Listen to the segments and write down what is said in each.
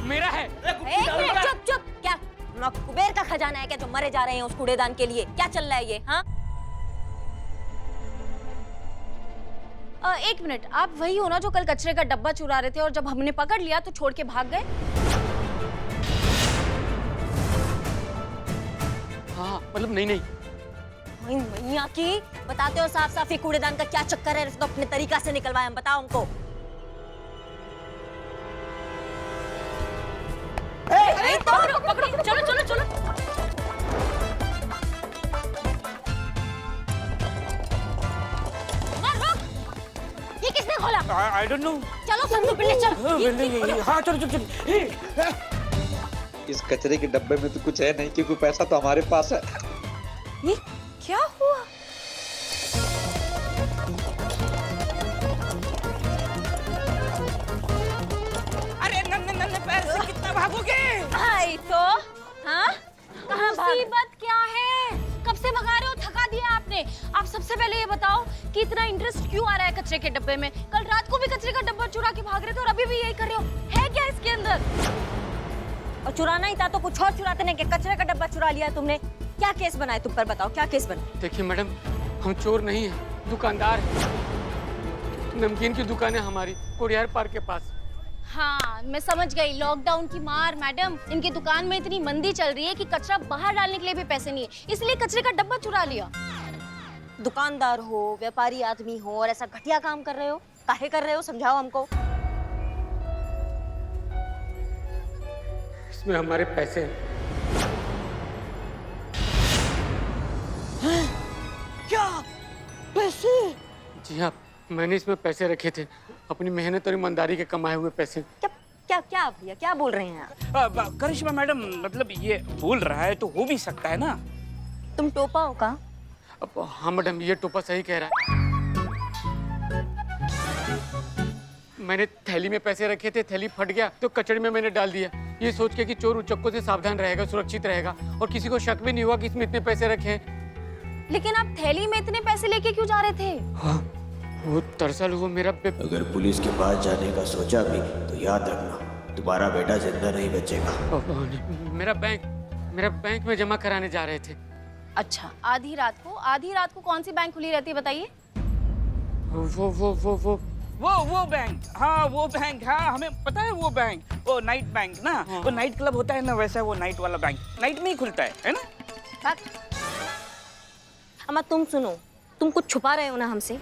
मेरा है। एक मिनट, चुप चुप। क्या कुबेर का खजाना है क्या जो मरे जा रहे हैं उस कूड़ेदान के लिए? क्या चल रहा है ये? हाँ, एक मिनट, आप वही हो ना जो कल कचरे का डब्बा चुरा रहे थे और जब हमने पकड़ लिया तो छोड़ के भाग गए? हाँ मतलब नहीं। मैया की बताते हो साफ साफ ये कूड़ेदान का क्या चक्कर है? इसको अपने तरीका से निकलवाए हम, बताओ हमको। अरे पकड़ो पकड़ो, चलो चलो चलो। ये किसने खोला? I don't know. चलो संदूक पे ले चलो। हाँ चलो चलो चलो। इस कचरे के डब्बे में तो कुछ है नहीं क्योंकि पैसा तो हमारे पास है। ये क्या हुआ? अरे नन्हे पैर से कितना भागोगे? आई तो हाँ, कहाँ भाग? मुसीबत क्या है? कब से भगा रहे हो? थका दिया आपने। आप सबसे पहले ये बताओ कि इतना इंटरेस्ट क्यों आ रहा है कचरे के डब्बे में? कल रात को भी कचरे का डब्बा चुरा के भाग रहे थे और अभी भी यही कर रहे हो। है क्या इसके अंदर? और चुराना ही था तो कुछ और चुराते नहीं? क्या कचरे का डब्बा चुरा लिया तुमने? क्या केस बनाए तुम पर? बताओ क्या केस बना? देखिए मैडम, हम चोर नहीं हैं, दुकानदार हैं। नमकीन की दुकान है हमारी कोरियर पार्क के पास। हाँ, मैं समझ गई। लॉकडाउन की मार मैडम, इनकी दुकान में इतनी मंदी चल रही है कि कचरा बाहर डालने के लिए भी पैसे नहीं है, इसलिए कचरे का डब्बा चुरा लिया। दुकानदार हो, व्यापारी आदमी हो और ऐसा घटिया काम कर रहे हो? काहे कर रहे हो? समझाओ हमको। इसमें हमारे पैसे हैं। क्या पैसे? जी हाँ, मैंने इसमें पैसे रखे थे, अपनी मेहनत और ईमानदारी के कमाए हुए पैसे। क्या क्या क्या भैया क्या बोल रहे हैं आप? करिश्मा मैडम, मतलब ये बोल रहा है तो हो भी सकता है ना। तुम टोपा हो का? अब हाँ मैडम, ये टोपा सही कह रहा है। मैंने थैली में पैसे रखे थे, थैली फट गया तो कचड़े में मैंने डाल दिया, ये सोच के कि चोर उचक्कों से सावधान रहेगा, सुरक्षित रहेगा और किसी को शक भी नहीं हुआ कि इसमें इतने पैसे रखे हैं। लेकिन आप थैली में इतने पैसे लेके क्यों जा रहे थे? हाँ, वो दरअसल वो मेरा अगर पुलिस के पास जाने का सोचा भी तो याद रखना, तुम्हारा बेटा जिंदा नहीं बचेगा। मेरा बैंक में जमा कराने जा रहे थे। अच्छा, आधी रात को कौन सी बैंक खुली रहती है बताइए? वो बैंक, हाँ वो बैंक, हाँ हमें पता है वो बैंक, वो नाइट बैंक ना। हाँ। वो नाइट क्लब होता है ना, वैसा वो नाइट वाला बैंक नाइट में ही खुलता है ना। अम्मा तुम सुनो, तुम कुछ छुपा रहे हो ना हमसे?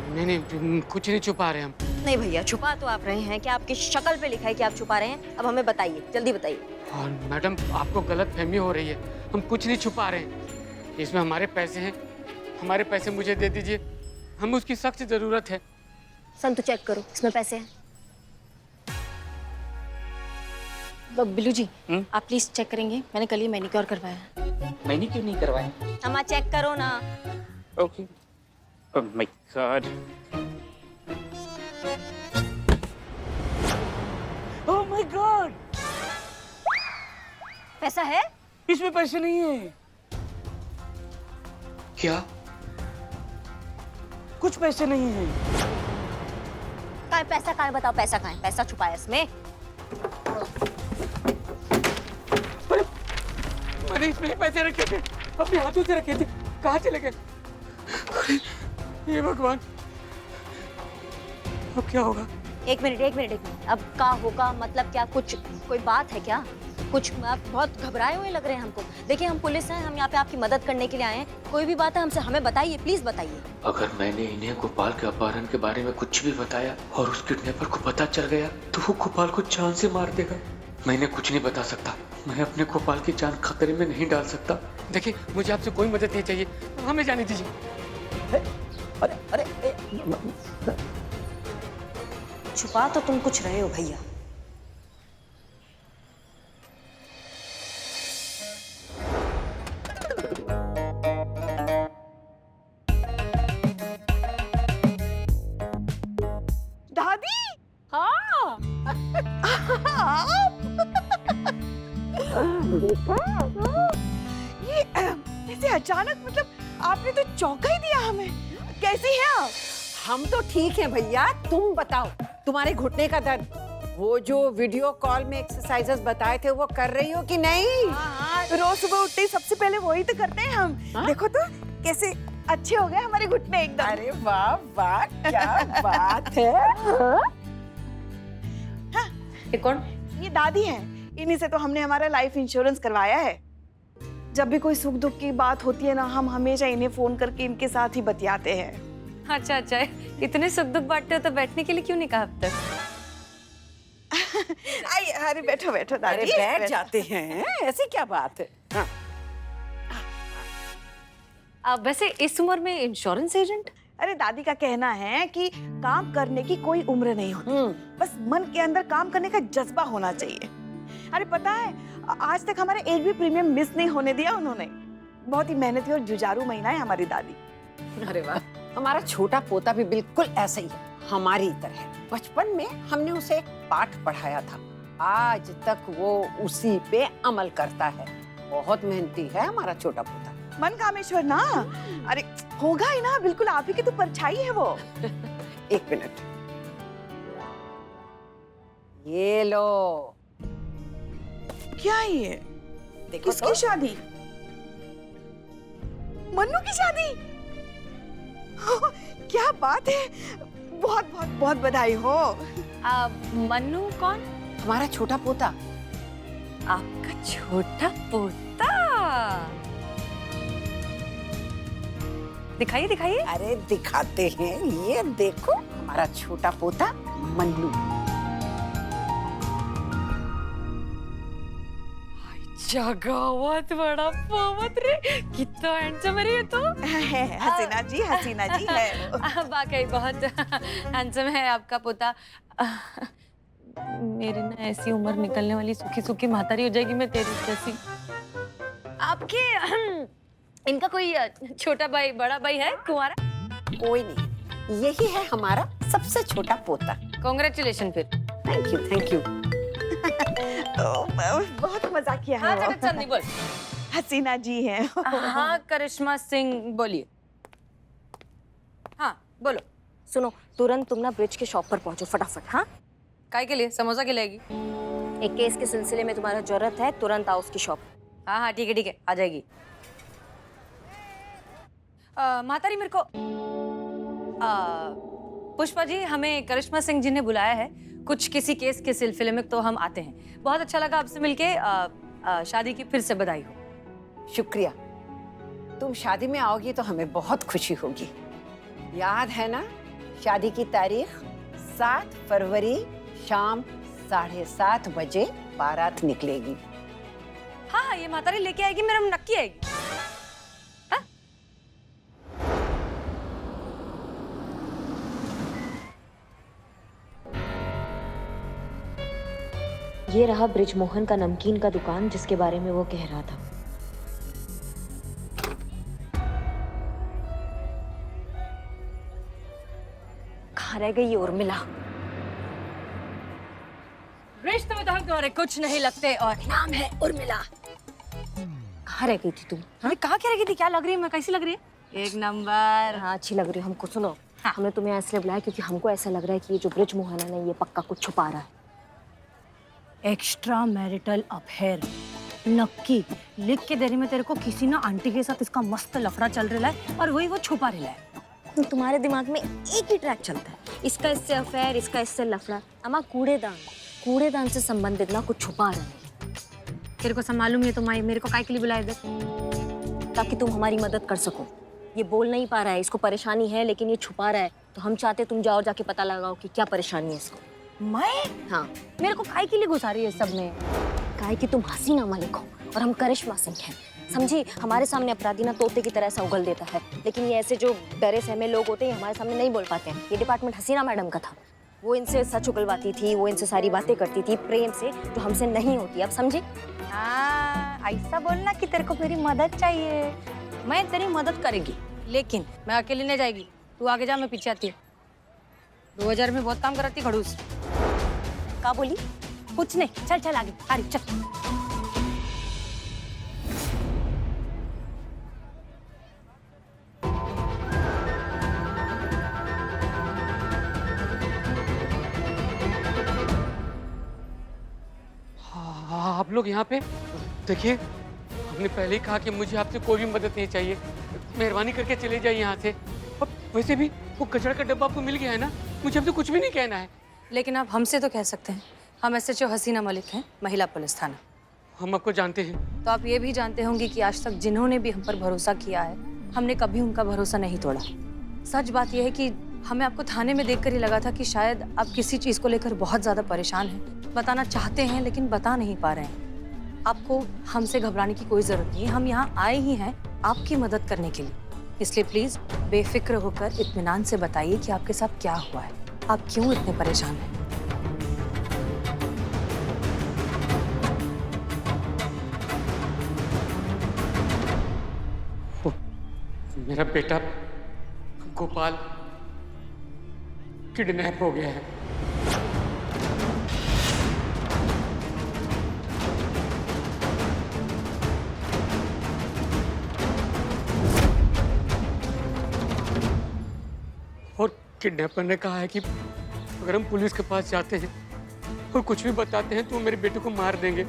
नहीं, कुछ नहीं छुपा रहे हम। नहीं भैया, छुपा तो आप रहे हैं। क्या आपकी शक्ल पे लिखा है कि आप छुपा रहे हैं? अब हमें बताइए, जल्दी बताइए। और मैडम, आपको गलत फहमी हो रही है, हम कुछ नहीं छुपा रहे हैं। इसमें हमारे पैसे हैं, हमारे पैसे मुझे दे दीजिए, हमें उसकी सख्त जरूरत है। संतु चेक करो, इसमें पैसे हैं। बिल्लू जी, आप प्लीज चेक करेंगे? मैंने कल ही मैनिक्योर करवाया। मैंने क्यों नहीं करवाया? अम्मा चेक करो ना। Okay. Oh my God, oh my God, पैसा है? इसमें पैसे नहीं है। क्या? कुछ पैसे नहीं है। कहाँ है पैसा? कहाँ है? बताओ पैसा कहाँ है? पैसा छुपा है इसमें? मैंने इसमें ही पैसे रखे थे, अपने हाथों से रखे थे, कहाँ चले गए? हे भगवान, अब क्या होगा? एक मिनट। अब क्या होगा मतलब क्या? कुछ कोई बात है क्या? कुछ आप बहुत घबराए हुए लग रहे हैं हमको। देखिए हम पुलिस हैं, हम यहाँ पे आपकी मदद करने के लिए आए हैं। कोई भी बात है हमसे हमें बताइए, प्लीज बताइए। अगर मैंने इन्हें गोपाल के अपहरण के बारे में कुछ भी बताया और उस किडनैपर को पता चल गया तो वो गोपाल को जान से मार देगा। मैं इन्हें कुछ नहीं बता सकता, मैं अपने गोपाल की जान खतरे में नहीं डाल सकता। देखिए मुझे आपसे कोई मदद नहीं चाहिए, हमें जाने दीजिए। छुपा तो तुम कुछ रहे हो भैया। दादी, हाँ। ये ऐसे अचानक, मतलब आपने तो चौंका ही दिया हमें। कैसी हैं आप? हम तो ठीक हैं भैया, तुम बताओ तुम्हारे घुटने का दर्द। वो जो वीडियो कॉल में एक्सरसाइजेस बताए थे वो कर रही हो कि नहीं? हाँ, रोज सुबह उठते ही सबसे पहले वही तो करते हैं हम। देखो तो कैसे अच्छे हो गए हमारे घुटने एकदम। अरे वाह वाह, क्या बात है। ये कौन? ये दादी है, इन्हीं से तो हमने हमारा लाइफ इंश्योरेंस करवाया है। जब भी कोई सुख दुख की बात होती है ना, हम हमेशा इन्हें फोन करके इनके साथ ही बतियाते हैं। अच्छा अच्छा, इतने सुख दुख बांटते हो तो बैठने के लिए क्यों नहीं कहा अब तक? अरे बैठो बैठो दादी। अरे बैठ जाते हैं, ऐसी क्या बात है। हाँ। आप वैसे इस उम्र में इंश्योरेंस एजेंट? अरे दादी का कहना है कि काम करने की कोई उम्र नहीं होती, बस मन के अंदर काम करने का जज्बा होना चाहिए। अरे पता है, आज तक हमारे एक भी प्रीमियम मिस नहीं होने दिया उन्होंने। बहुत ही मेहनती और जुझारू महिला है हमारी दादी। अरे वाह, हमारा छोटा पोता भी बिल्कुल ऐसा ही है, हमारी तरह। बचपन में हमने उसे एक पाठ पढ़ाया था, आज तक वो उसी पे अमल करता है। बहुत मेहनती है हमारा छोटा पोता। मन कामेश्वर ना, अरे होगा ही ना, बिल्कुल आप ही की तो परछाई है वो। एक मिनट, ये लो। क्या ये? देखो किसकी तो। शादी? मन्नू की शादी? क्या बात है, बहुत बहुत बहुत बधाई हो। मन्नू कौन? हमारा छोटा पोता। आपका छोटा पोता? दिखाइए दिखाइए। अरे दिखाते हैं, ये देखो हमारा छोटा पोता मन्नू। जगावत बड़ा पावत रे, कितना हैंडसम है ये तो। हसीना जी, हसीना जी है। वाकई बहुत हैंडसम है आपका पोता। मेरी ना ऐसी उम्र निकलने वाली, सूखी सूखी मातारी हो जाएगी मैं तेरी जैसी। आपके इनका कोई छोटा भाई बड़ा भाई है कुंवारा? कोई नहीं, यही है हमारा सबसे छोटा पोता। कांग्रेचुलेशन फिर। Thank you thank you. बहुत मजा किया है। हाँ वो। चंदी बोल। हसीना जी है। हाँ करिश्मा सिंह बोलिए। हाँ बोलो। सुनो, तुरंत तुम ना ब्रिज के शॉप पर पहुंचो फटाफट। हाँ, काय के लिए? समोसा खिलाएगी? एक केस के सिलसिले में तुम्हारा जरूरत है, तुरंत आओ उसकी शॉप। हाँ हाँ ठीक है आ जाएगी। मातारी मेरे को पुष्पा जी, हमें करिश्मा सिंह जी ने बुलाया है कुछ किसी केस के सिलसिले में, तो हम आते हैं। बहुत अच्छा लगा आपसे मिलके। शादी की फिर से बधाई हो। शुक्रिया। तुम शादी में आओगी तो हमें बहुत खुशी होगी। याद है ना शादी की तारीख? 7 फरवरी शाम 7:30 बजे बारात निकलेगी। हाँ ये मातारी लेके आएगी, मेरा नक्की आएगी। ये रहा ब्रिजमोहन का नमकीन का दुकान जिसके बारे में वो कह रहा था। कहाँ रह गई ये उर्मिला? रिश्ते में तो हम तुम्हारे कुछ नहीं लगते और नाम है उर्मिला। कहाँ रह गई थी तुम? हमें कहाँ क्या रखी थी? क्या लग रही है मैं? कैसी लग रही है? एक नंबर। हाँ अच्छी लग रही हो हमको। सुनो, हाँ। हमने तुम्हें इसलिए बुलाया क्योंकि हमको ऐसा लग रहा है कि ये जो ब्रिजमोहन है ना, ये पक्का कुछ छुपा रहा है। एक्स्ट्रा मैरिटल अफेयर नक्की लिख के दे रही मैं तेरे को। किसी ना आंटी के साथ इसका मस्त लफड़ा चल रहा है और वही वो छुपा रहा है। तुम्हारे दिमाग में एक ही ट्रैक चलता है, इसका इससे अफेयर, इसका इससे लफड़ा। अमा कूड़ेदान से संबंधित ना कुछ छुपा रहा है। तेरे को सब मालूम है तो मेरे को काय के लिए बुलाया इधर? ताकि तुम हमारी मदद कर सको। ये बोल नहीं पा रहा है, इसको परेशानी है लेकिन ये छुपा रहा है, तो हम चाहते तुम जाओ, जाके पता लगाओ कि क्या परेशानी है इसको। मैं? हाँ, मेरे को काय के लिए घुसा रही है सब में? काहे कि तुम हसीना मलिक हो और हम करिश्मा सिंह हैं। समझी? हमारे सामने अपराधी ना तोते की तरह ऐसा उगल देता है, लेकिन ये ऐसे जो डरे सहमे लोग होते हैं हमारे सामने नहीं बोल पाते हैं। ये डिपार्टमेंट हसीना मैडम का था, वो इनसे सच उगलवाती थी, वो इनसे सारी बातें करती थी प्रेम से, जो हमसे नहीं होती। अब समझे? हाँ, ऐसा बोलना कि तेरे को मेरी मदद चाहिए। मैं तेरी मदद करेगी, लेकिन मैं अकेली नहीं जाएगी। तू आगे जा, मैं पीछे आती हूँ। 2000 में बहुत काम कराती खड़ूस। का बोली? कुछ नहीं, चल चल आगे, आ रही चल। लोग यहाँ पे? देखिए, हमने पहले ही कहा कि मुझे आपसे कोई भी मदद नहीं चाहिए। मेहरबानी करके चले जाइए यहाँ से। और वैसे भी वो कचरा का डब्बा आपको मिल गया है ना, मुझे आपसे कुछ भी नहीं कहना है। लेकिन आप हमसे तो कह सकते हैं। हम SHO हसीना मलिक हैं, महिला पुलिस थाना। हम आपको जानते हैं। तो आप ये भी जानते होंगे कि आज तक जिन्होंने भी हम पर भरोसा किया है, हमने कभी उनका भरोसा नहीं तोड़ा। सच बात यह है कि हमें आपको थाने में देखकर ही लगा था कि शायद आप किसी चीज़ को लेकर बहुत ज़्यादा परेशान हैं, बताना चाहते हैं लेकिन बता नहीं पा रहे हैं। आपको हमसे घबराने की कोई ज़रूरत नहीं है। हम यहाँ आए ही हैं आपकी मदद करने के लिए। इसलिए प्लीज़ बेफिक्र होकर इत्मीनान से बताइए कि आपके साथ क्या हुआ है, आप क्यों इतने परेशान हैं। मेरा बेटा गोपाल किडनैप हो गया है। और किडनैपर ने कहा है कि अगर हम पुलिस के पास जाते हैं और कुछ भी बताते हैं तो वो मेरे बेटे को मार देंगे।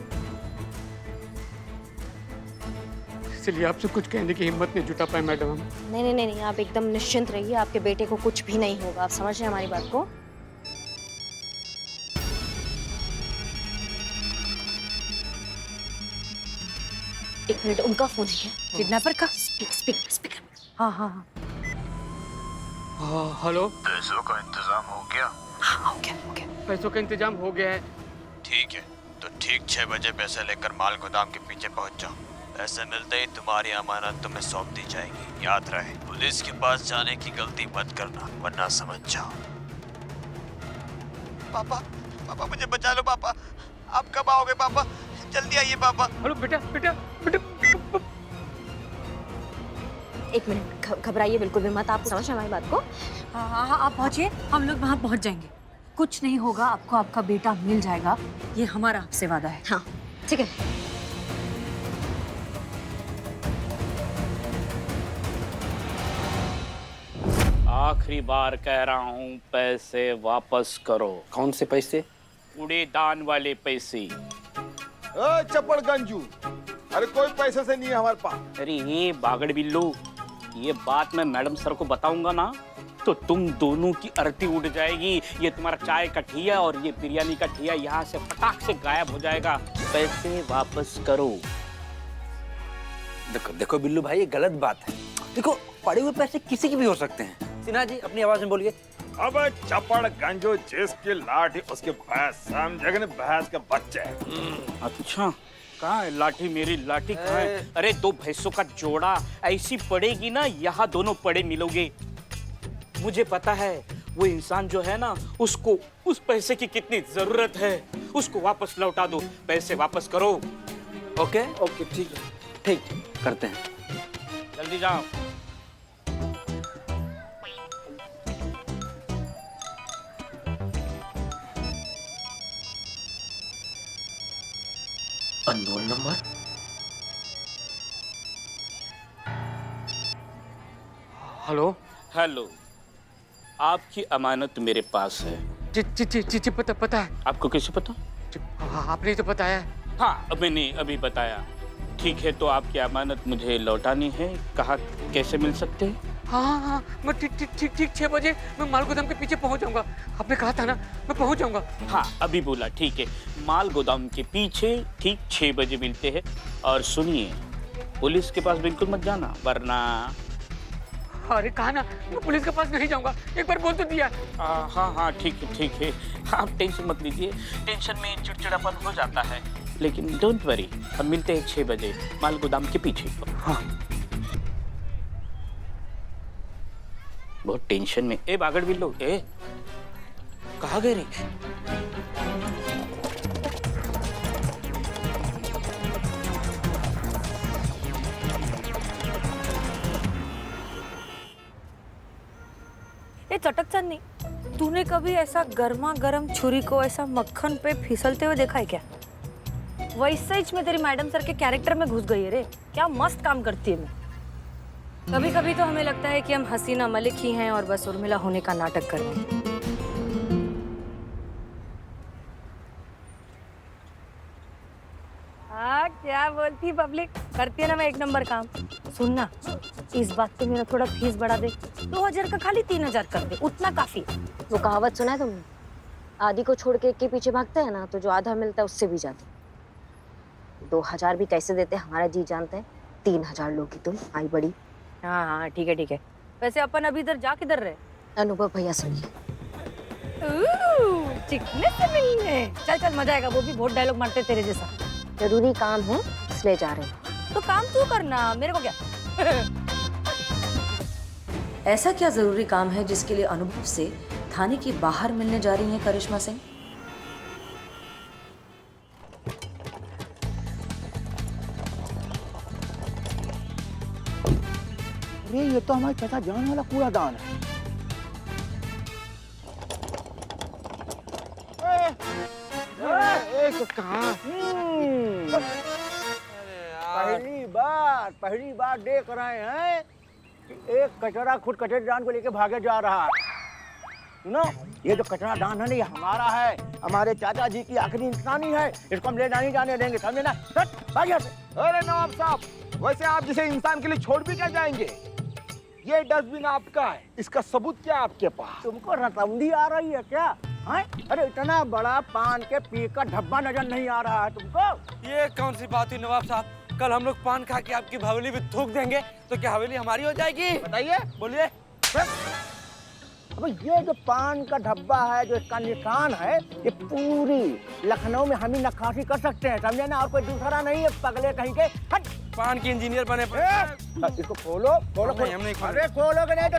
इसलिए आपसे कुछ कहने की हिम्मत नहीं जुटा पाए मैडम हम। नहीं, आप एकदम निश्चिंत रहिए, आपके बेटे को कुछ भी नहीं होगा। आप समझ रहे हैं हमारी बात को? एक मिनट, उनका फोन है क्या? किडनैपर का? स्पीकर। हाँ। हेलो। पैसों का इंतजाम हो गया? हाँ, हो गया। पैसों का इंतजाम हो गया है। ठीक है, तो ठीक 6 बजे पैसे लेकर माल गोदाम के पीछे पहुंच जाओ। पैसे मिलते ही तुम्हारी अमानत तुम्हें सौंप दी जाएगी। याद रहे, पुलिस के पास जाने की गलती मत करना, वरना समझ जाओ। पापा मुझे बचा लो पापा। आप कब आओगे पापा? जल्दी आइए पापा। हेलो बेटा। एक मिनट, घबराइए बिल्कुल भी मत। आप समझ रहे हैं हमारी बात को? हाँ, आप पहुँचिए, हम लोग वहाँ पहुँच जाएंगे। कुछ नहीं होगा, आपको आपका बेटा मिल जाएगा, ये हमारा आपसे वादा है। हाँ, ठीक है। आखिरी बार कह रहा हूँ, पैसे वापस करो। कौन से पैसे? कूड़ेदान वाले पैसे। चप्पड़ गंजू, अरे कोई पैसे से नहीं है हमारे पास। अरे ये बागड़ बिल्लू, ये बात मैं मैडम सर को बताऊंगा ना तो तुम दोनों की अरती उड़ जाएगी। ये तुम्हारा चाय का ठिया और ये बिरयानी का ठिया यहाँ से फटाक से गायब हो जाएगा। पैसे वापस करो। देखो बिल्लू भाई, ये गलत बात है। देखो, पड़े हुए पैसे किसी के भी हो सकते हैं। सिन्हा जी, अपनी आवाज में बोलिए। अब चपड़ गंजो जिसकी लाठी उसके भैंस, समझे ना, भैंस के बच्चे। अच्छा, कहाँ है लाठी? मेरी लाठी कहाँ है? अरे 2 भैंसों का जोड़ा ऐसी पड़ेगी ना, यहाँ दोनों पड़े मिलोगे। मुझे पता है वो इंसान जो है ना, उसको उस पैसे की कितनी जरूरत है। उसको वापस लौटा दो, पैसे वापस करो। ओके, ठीक है, ठीक करते हैं। जल्दी जाओ। Unknown number. हेलो, आपकी अमानत मेरे पास है। जी, पता है। आपको कैसे पता? आपने तो बताया है। हाँ, मैंने अभी बताया। ठीक है, तो आपकी अमानत मुझे लौटानी है। कहाँ कैसे मिल सकते हैं? हाँ, मैं ठीक 6 बजे मैं माल गोदाम के पीछे पहुंच जाऊंगा। आपने कहा था ना, मैं पहुंच जाऊंगा। हाँ, अभी बोला। ठीक है, माल गोदाम के पीछे ठीक 6 बजे मिलते हैं। और सुनिए, पुलिस के पास बिल्कुल मत जाना, वरना। अरे कहा ना, मैं पुलिस के पास नहीं जाऊंगा। एक बार बोल तो दिया। हाँ, ठीक है। आप टेंशन मत लीजिए, टेंशन में चिड़चिड़ापन हो जाता है। लेकिन डोंट वरी, हम मिलते हैं 6 बजे माल गोदाम के पीछे। हाँ। बहुत टेंशन में। ए बागड़ बिल्लो, ए कहाँ गए रे? ये चटक चांदनी, तूने कभी ऐसा गर्मा गर्म छुरी को ऐसा मक्खन पे फिसलते हुए देखा है क्या? वैसे ही मैं तेरी मैडम सर के कैरेक्टर में घुस गई है रे। क्या मस्त काम करती है मैं। कभी कभी तो हमें लगता है कि हम हसीना मलिक ही हैं और बस उर्मिला होने का नाटक कर रहे हैं। हाँ क्या बोलती पब्लिक, करती है ना मैं एक नंबर काम। सुनना, इस बात पे मेरा थोड़ा फीस बढ़ा दे, 2000 का खाली 3000 कर दे, उतना काफी। वो कहावत सुना है तुमने, आधी को छोड़ के एक के पीछे भागते हैं ना तो जो आधा मिलता है उससे भी ज्यादा। 2000 भी कैसे देते हमारा जी जानते हैं, 3000 लोगी तुम, आई बड़ी। हाँ हाँ ठीक है ठीक है। वैसे अपन अभी इधर जा किधर रहे? अनुभव भैया सुनिए। चिकने से मिलने। चल चल मजा आएगा, वो भी बहुत डायलॉग मारते तेरे जैसा। जरूरी काम है इसलिए जा रहे हैं। तो काम तू करना, मेरे को क्या। ऐसा क्या जरूरी काम है जिसके लिए अनुभव से थाने के बाहर मिलने जा रही हैं करिश्मा सिंह? अरे ये तो हमारे चाचा जान वाला कूड़ादान है। कहाँ? पहली बार देख रहे हैं कि एक कचरा खुद कचरेदान को लेके भागे जा रहा है। सुनो, ये जो कचरा दान है ना, ये हमारा है, हमारे चाचा जी की आखिरी इंसानी है, इसको हम ले नहीं जाने देंगे, समझे ना? भाग यहाँ से। अरे नवाब साहब, वैसे आप जिसे इंसान के लिए छोड़ भी क्या जाएंगे? ये डस्टबिन आपका है, इसका सबूत क्या आपके पास? तुमको रतौंधी आ रही है क्या? है? अरे इतना बड़ा पान के पी का डब्बा नजर नहीं आ रहा है तुमको? ये कौन सी बात हुई नवाब साहब? कल हम लोग पान खा के आपकी हवेली भी थूक देंगे तो क्या हवेली हमारी हो जाएगी? बताइए, बोलिए। अब ये जो पान का डब्बा है, जो इसका निशान है, ये पूरी लखनऊ में हम ही नक्काशी कर सकते हैं, समझे ना? और कोई दूसरा नहीं है, पगले कहीं के। हट! पान की इंजीनियर बने। इसको खोलो, खोलो, नहीं, हम नहीं खोलेंगे। अरे खोलोगे नहीं तो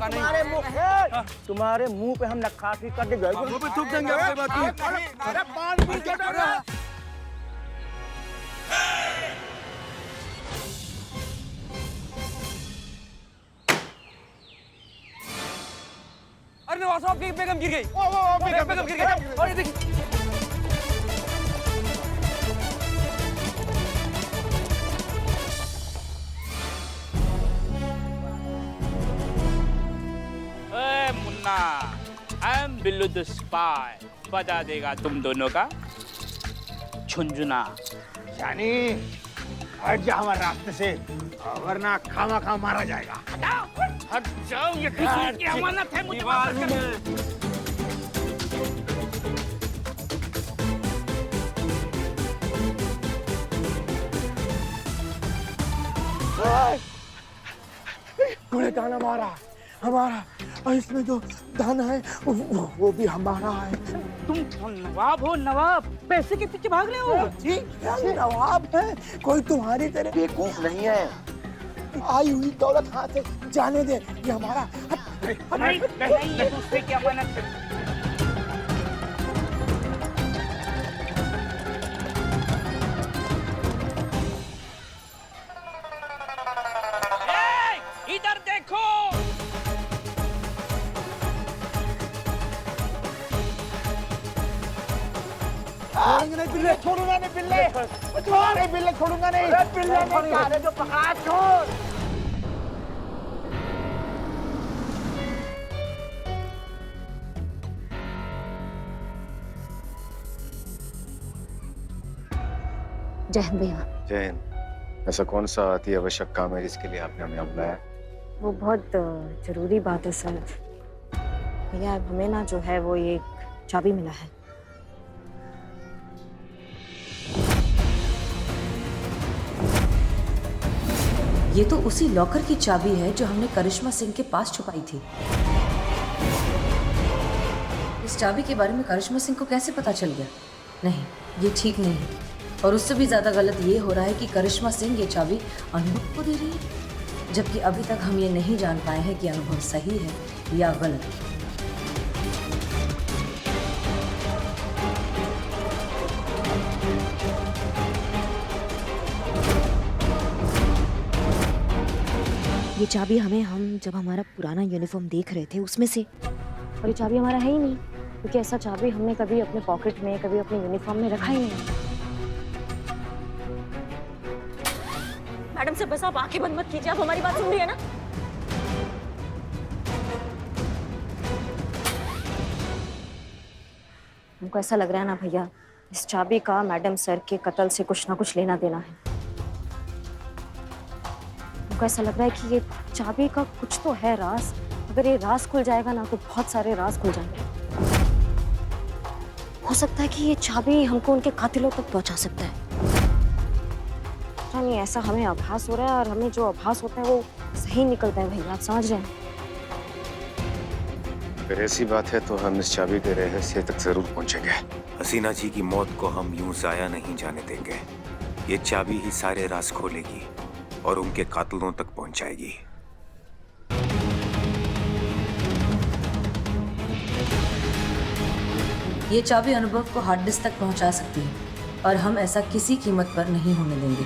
तुम्हारे मुंह पे हम नक्काशी कर देंगे। वो भी थूक देंगे, कोई बात नहीं। अरे पान पी के डर रहा है। अरे नवाब साहब की बेगम गिर गई। बेगम गिर गई। और ये देखिए। Munna, I am Billu the spy. बता देगा तुम दोनों का झुंझुना। यानी हट जा हमारे रास्ते से, वरना खामा खा मारा जाएगा। हट जाओ, ये किसी की अमानत है, मुझे दीवार में। कूड़ेदान हमारा, हमारा, और इसमें जो धन है वो भी हमारा है। तुम नवाब हो, नवाब पैसे के पीछे भाग रहे हो? जी, नवाब है, कोई तुम्हारी तरह बेवकूफ नहीं है। आई हुई दौलत हाथ से जाने दे, ये हमारा। नहीं, ये दूसरे की अमानत है। इधर देखो। छोड़ूंगा नहीं बिल्ले, छोड़ूंगा नहीं बिल्ले, छोड़ूंगा बिल्ले, छोड़ूंगा नहीं। बिल्ले ने जो पकड़ा, छोड़। जय हिंद भैया। जय हिंद। ऐसा कौन सा अति आवश्यक काम है जिसके लिए आपने हमें बुलाया? वो बहुत जरूरी बात है सर। भैया हमें ना जो है वो ये चाबी मिला है। ये तो उसी लॉकर की चाबी है जो हमने करिश्मा सिंह के पास छुपाई थी। इस चाबी के बारे में करिश्मा सिंह को कैसे पता चल गया? नहीं, ये ठीक नहीं है। और उससे भी ज्यादा गलत ये हो रहा है कि करिश्मा सिंह ये चाबी अनुभव को दे रही है, जबकि अभी तक हम ये नहीं जान पाए हैं कि अनुभव सही है या गलत। ये चाबी हमें हम जब हमारा पुराना यूनिफॉर्म देख रहे थे उसमें से, और ये चाबी हमारा है ही नहीं, क्योंकि ऐसा चाबी हमने कभी अपने पॉकेट में, कभी अपने यूनिफॉर्म में रखा ही नहीं। मैडम से बस आप आंखें बंद मत कीजिए, आप हमारी बात सुन रही है ना? हमको ऐसा लग रहा है ना भैया इस चाबी का मैडम सर के कत्ल से कुछ ना कुछ लेना देना है। मुझको ऐसा लग रहा है कि ये चाबी का कुछ तो है राज। अगर ये राज खुल जाएगा ना तो बहुत सारे राज खुल जाएंगे। हो सकता है कि ये चाबी हमको उनके कातिलों तक पहुंचा सकता है। नहीं, ऐसा हमें आभास हो रहा है और हमें जो आभास होता है वो सही निकलता है। भाई आप समझ रहे हैं? अगर ऐसी बात है तो हम इस चाबी के रहस्य तक जरूर पहुंचेंगे। हसीना जी की मौत को हम यूं जाया नहीं जाने देंगे। ये चाबी ही सारे राज खोलेगी और उनके कातिलों तक पहुंचाएगी। ये चाबी अनुभव को हार्ड डिस्क तक पहुंचा सकती है और हम ऐसा किसी कीमत पर नहीं होने देंगे।